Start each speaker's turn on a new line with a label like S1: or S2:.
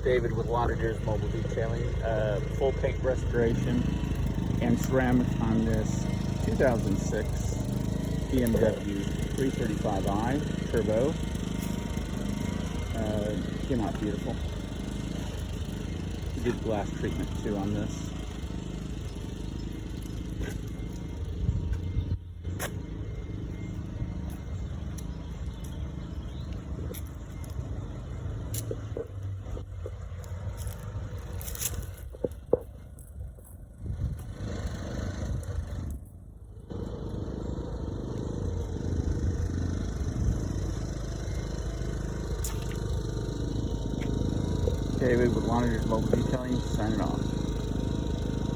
S1: David with Lauderdale's Mobile Detailing. Full paint restoration and ceramics on this 2006 BMW 335i Turbo. Came out beautiful. We did glass treatment too on this. David with Lauderdale's Mobile Detailing, signing off.